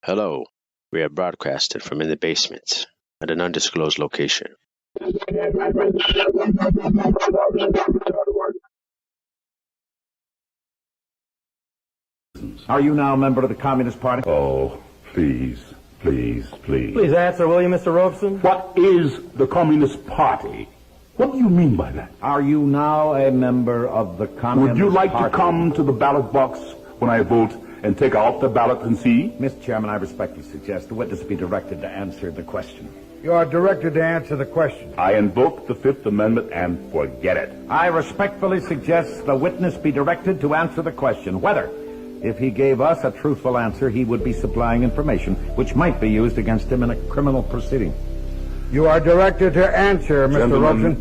Hello, we are broadcasting from in the basement at an undisclosed location. Are you now a member of the Communist Party? Oh, please. Please answer, will you, Mr. Robeson? What is the Communist Party? What do you mean by that? Are you now a member of the Communist Party? Would you like to come to the ballot box when I vote and take out the ballot and see? Mr. Chairman, I respectfully suggest the witness be directed to answer the question. You are directed to answer the question. I invoke the Fifth Amendment and forget it. I respectfully suggest the witness be directed to answer the question whether, if he gave us a truthful answer, he would be supplying information which might be used against him in a criminal proceeding. You are directed to answer, Mr. Robeson.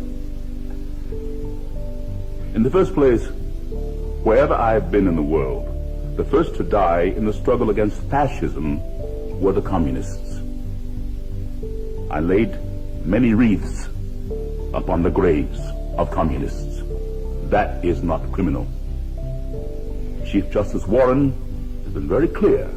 In the first place, wherever I have been in the world, the first to die in the struggle against fascism were the communists. I laid many wreaths upon the graves of communists. That is not criminal. Chief Justice Warren has been very clear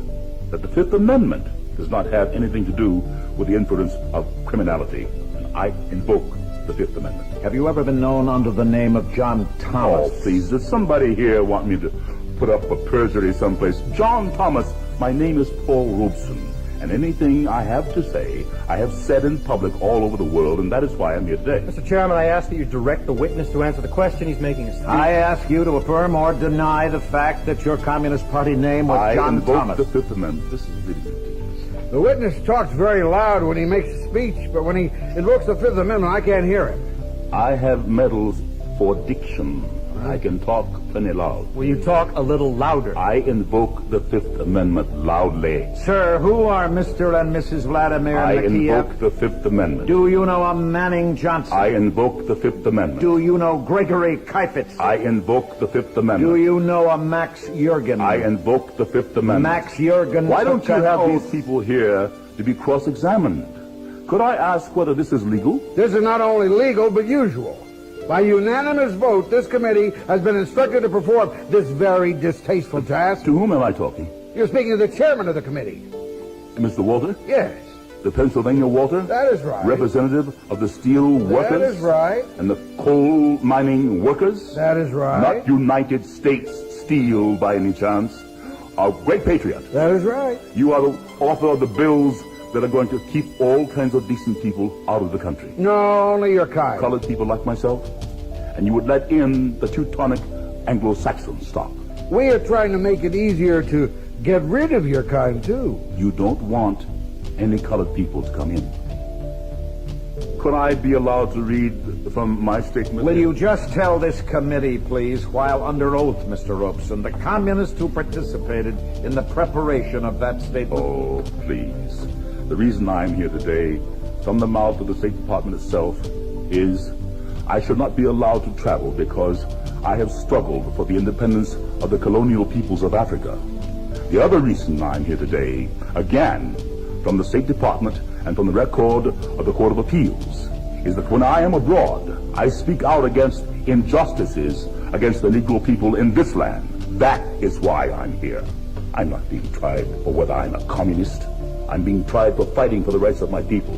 that the Fifth Amendment does not have anything to do with the influence of criminality, and I invoke the Fifth Amendment. Have you ever been known under the name of John Thomas? Oh, please, does somebody here want me to put up a perjury someplace? John Thomas, my name is Paul Robeson, and anything I have to say, I have said in public all over the world, and that is why I'm here today. Mr. Chairman, I ask that you direct the witness to answer the question. He's making a statement. I ask you to affirm or deny the fact that your Communist Party name was John Thomas. I invoke the Fifth Amendment. This is really ridiculous. The witness talks very loud when he makes a speech, but when he invokes the Fifth Amendment, I can't hear him. I have medals for diction. I can talk plenty loud. Will you talk a little louder? I invoke the Fifth Amendment loudly. Sir, who are Mr. and Mrs. Vladimir I Nikiev? invoke the Fifth Amendment. Do you know a Manning Johnson? I invoke the Fifth Amendment. Do you know Gregory Kifitz? I invoke the Fifth Amendment. Do you know a Max Jurgen? I invoke the Fifth Amendment. Max Jurgen. Why don't you have these people here to be cross-examined? Could I ask whether this is legal? This is not only legal, but usual. By unanimous vote, this committee has been instructed to perform this very distasteful task. To whom am I talking? You're speaking to the chairman of the committee. Mr. Walter? Yes. The Pennsylvania Walter? That is right. Representative of the steel workers? That is right. And the coal mining workers? That is right. Not United States Steel by any chance. A great patriot. That is right. You are the author of the bills that are going to keep all kinds of decent people out of the country. No, only your kind. Colored people like myself. And you would let in the Teutonic Anglo-Saxon stock. We are trying to make it easier to get rid of your kind, too. You don't want any colored people to come in. Could I be allowed to read from my statement? Will you just tell this committee, please, while under oath, Mr. Robeson, the communists who participated in the preparation of that statement? Oh, please. The reason I'm here today, from the mouth of the State Department itself, is I should not be allowed to travel because I have struggled for the independence of the colonial peoples of Africa. The other reason I'm here today, again, from the State Department and from the record of the Court of Appeals, is that when I am abroad, I speak out against injustices against the Negro people in this land. That is why I'm here. I'm not being tried for whether I'm a communist. I'm being tried for fighting for the rights of my people,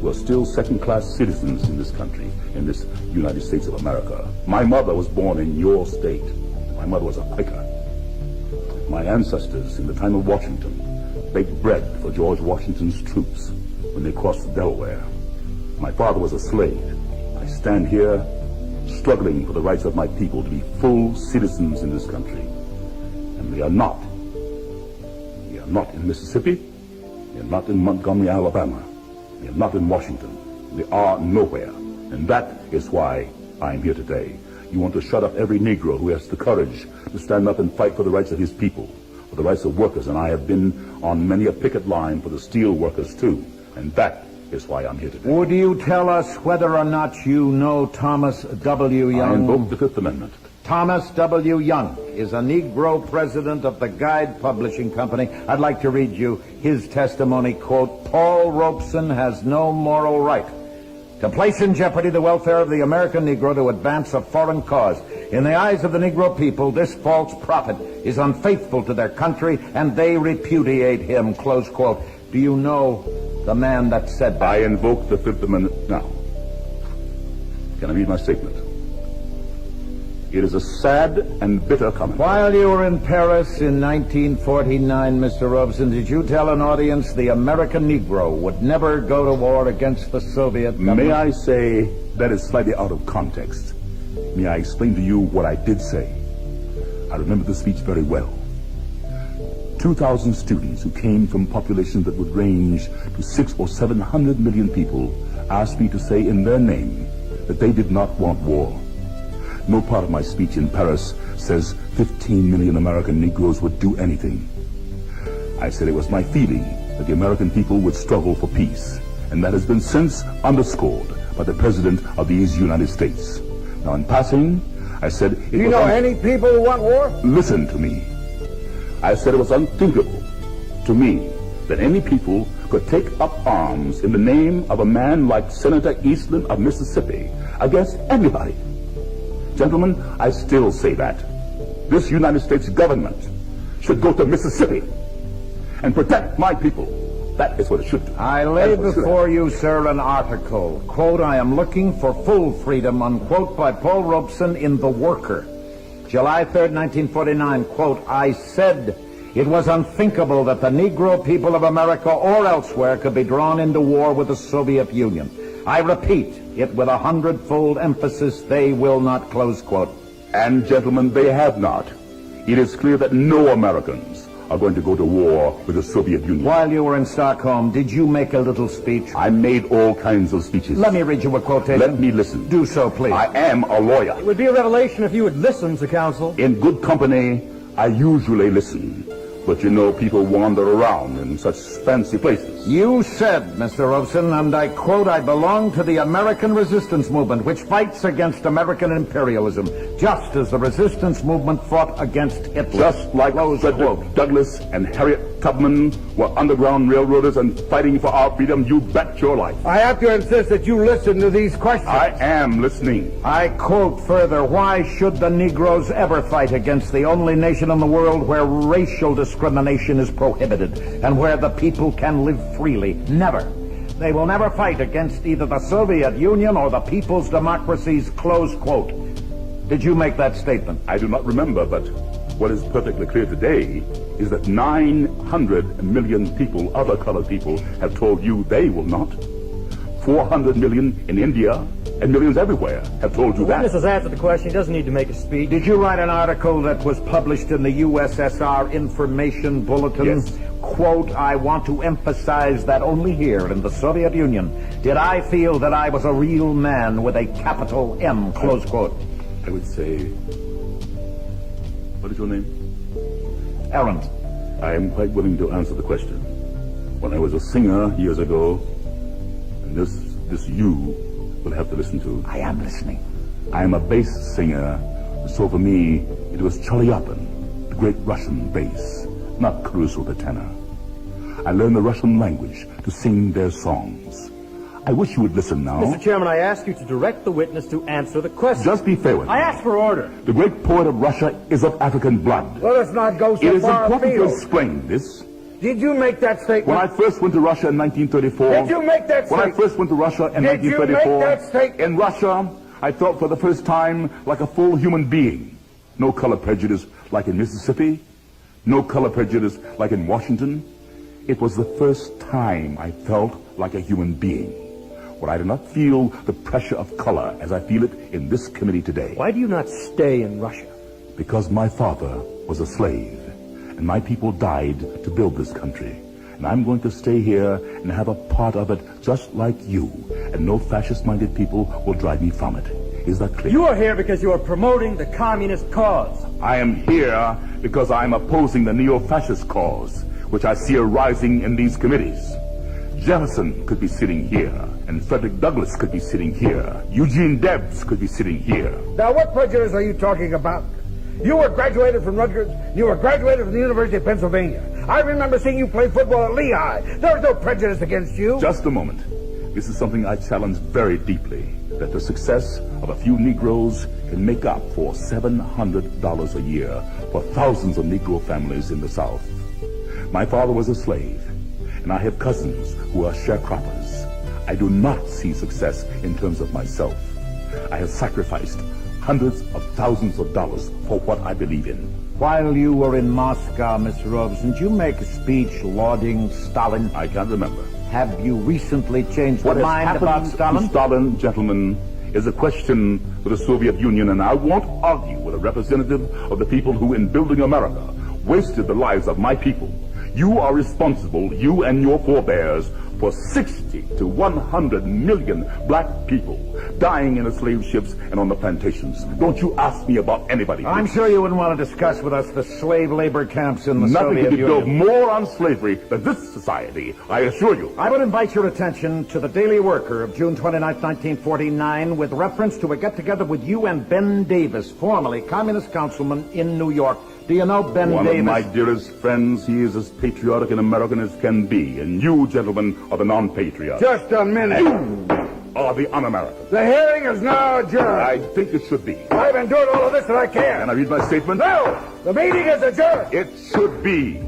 who are still second-class citizens in this country, in this United States of America. My mother was born in your state. My mother was a Quaker. My ancestors, in the time of Washington, baked bread for George Washington's troops when they crossed the Delaware. My father was a slave. I stand here struggling for the rights of my people to be full citizens in this country. And we are not. We are not in Mississippi. We are not in Montgomery, Alabama. We are not in Washington. We are nowhere. And that is why I'm here today. You want to shut up every Negro who has the courage to stand up and fight for the rights of his people, for the rights of workers. And I have been on many a picket line for the steel workers, too. And that is why I'm here today. Would you tell us whether or not you know Thomas W. Young? I invoke the Fifth Amendment. Thomas W. Young is a Negro president of the Guide Publishing Company. I'd like to read you his testimony, quote, Paul Robeson has no moral right to place in jeopardy the welfare of the American Negro to advance a foreign cause. In the eyes of the Negro people, this false prophet is unfaithful to their country, and they repudiate him, close quote. Do you know the man that said that? I invoke the Fifth Amendment now. Can I read my statement? It is a sad and bitter comment. While you were in Paris in 1949, Mr. Robeson, did you tell an audience the American Negro would never go to war against the Soviet government? May I say that is slightly out of context? May I explain to you what I did say? I remember the speech very well. 2,000 students who came from populations that would range to 600 or 700 million people asked me to say in their name that they did not want war. No part of my speech in Paris says 15 million American Negroes would do anything. I said it was my feeling that the American people would struggle for peace, and that has been since underscored by the President of these United States. Now, in passing, I said... Do you know any people who want war? Listen to me. I said it was unthinkable to me that any people could take up arms in the name of a man like Senator Eastland of Mississippi against anybody. Gentlemen, I still say that. This United States government should go to Mississippi and protect my people. That is what it should do. I lay before you, sir, an article, quote, I am looking for full freedom, unquote, by Paul Robeson in The Worker. July 3rd, 1949, quote, I said it was unthinkable that the Negro people of America or elsewhere could be drawn into war with the Soviet Union. I repeat it with 100-fold emphasis, they will not, close quote. And gentlemen, they have not. It is clear that no Americans are going to go to war with the Soviet Union. While you were in Stockholm, did you make a little speech? I made all kinds of speeches. Let me read you a quotation. Let me listen. Do so, please. I am a lawyer. It would be a revelation if you would listen to counsel. In good company, I usually listen. But you know, people wander around in such fancy places. You said, Mr. Robeson, and I quote, I belong to the American resistance movement, which fights against American imperialism, just as the resistance movement fought against Hitler. Just like Frederick Douglass and Harriet Tubman were underground railroaders and fighting for our freedom, you bet your life. I have to insist that you listen to these questions. I am listening. I quote further, why should the Negroes ever fight against the only nation in the world where racial discrimination is prohibited and where the people can live freely? Never. They will never fight against either the Soviet Union or the people's democracies, close quote. Did you make that statement? I do not remember, but what is perfectly clear today is that 900 million people, other colored people, have told you they will not. 400 million in India and millions everywhere have told you The that. witness has answered the question. He doesn't need to make a speech. Did you write an article that was published in the USSR Information Bulletin? Yes. Quote, I want to emphasize that only here in the Soviet Union did I feel that I was a real man with a capital M, close quote. I would say, what is your name? Aaron. I am quite willing to answer the question. When I was a singer years ago, and this you will have to listen to. I am listening. I am a bass singer, so for me, it was Chelyabin, the great Russian bass, not Caruso the tenor. I learned the Russian language to sing their songs. I wish you would listen now. Mr. Chairman, I ask you to direct the witness to answer the question. Just be fair with me. I ask for order. The great poet of Russia is of African blood. Let us not go It so is far important to afield. explain this. Did you make that statement? When I first went to Russia in 1934... Did you make that When I statement? first went to Russia in Did you 1934... make that statement? In Russia, I felt for the first time like a full human being. No color prejudice like in Mississippi. No color prejudice like in Washington. It was the first time I felt like a human being. Where I did not feel the pressure of color as I feel it in this committee today. Why do you not stay in Russia? Because my father was a slave, and my people died to build this country. And I'm going to stay here and have a part of it just like you, and no fascist-minded people will drive me from it. Is that clear? You are here because you are promoting the communist cause. I am here because I'm opposing the neo-fascist cause, which I see arising in these committees. Jefferson could be sitting here, and Frederick Douglass could be sitting here. Eugene Debs could be sitting here. Now, what prejudice are you talking about? You were graduated from Rutgers. You were graduated from the University of Pennsylvania. I remember seeing you play football at Lehigh. There was no prejudice against you. Just a moment. This is something I challenge very deeply, that the success of a few Negroes can make up for $700 a year for thousands of Negro families in the South. My father was a slave, and I have cousins who are sharecroppers. I do not see success in terms of myself. I have sacrificed hundreds of thousands of dollars for what I believe in. While you were in Moscow, Mr. Robeson, did you make a speech lauding Stalin? I can't remember. Have you recently changed your mind about Stalin? To Stalin, gentlemen, is a question for the Soviet Union, and I won't argue with a representative of the people who, in building America, wasted the lives of my people. You are responsible, you and your forebears, for 60 to 100 million black people dying in the slave ships and on the plantations. Don't you ask me about anybody. I'm sure you wouldn't want to discuss with us the slave labor camps in the Soviet Union. Nothing could build more on slavery than this society, I assure you. I would invite your attention to the Daily Worker of June 29, 1949, with reference to a get-together with you and Ben Davis, formerly communist councilman in New York. Do you know Ben Davis? One of my dearest friends. He is as patriotic an American as can be, and you, gentlemen, are the non-patriots. Just a minute. You are the un-Americans. The hearing is now adjourned. I think it should be. I've endured all of this that I can. Can I read my statement? No! The meeting is adjourned. It should be.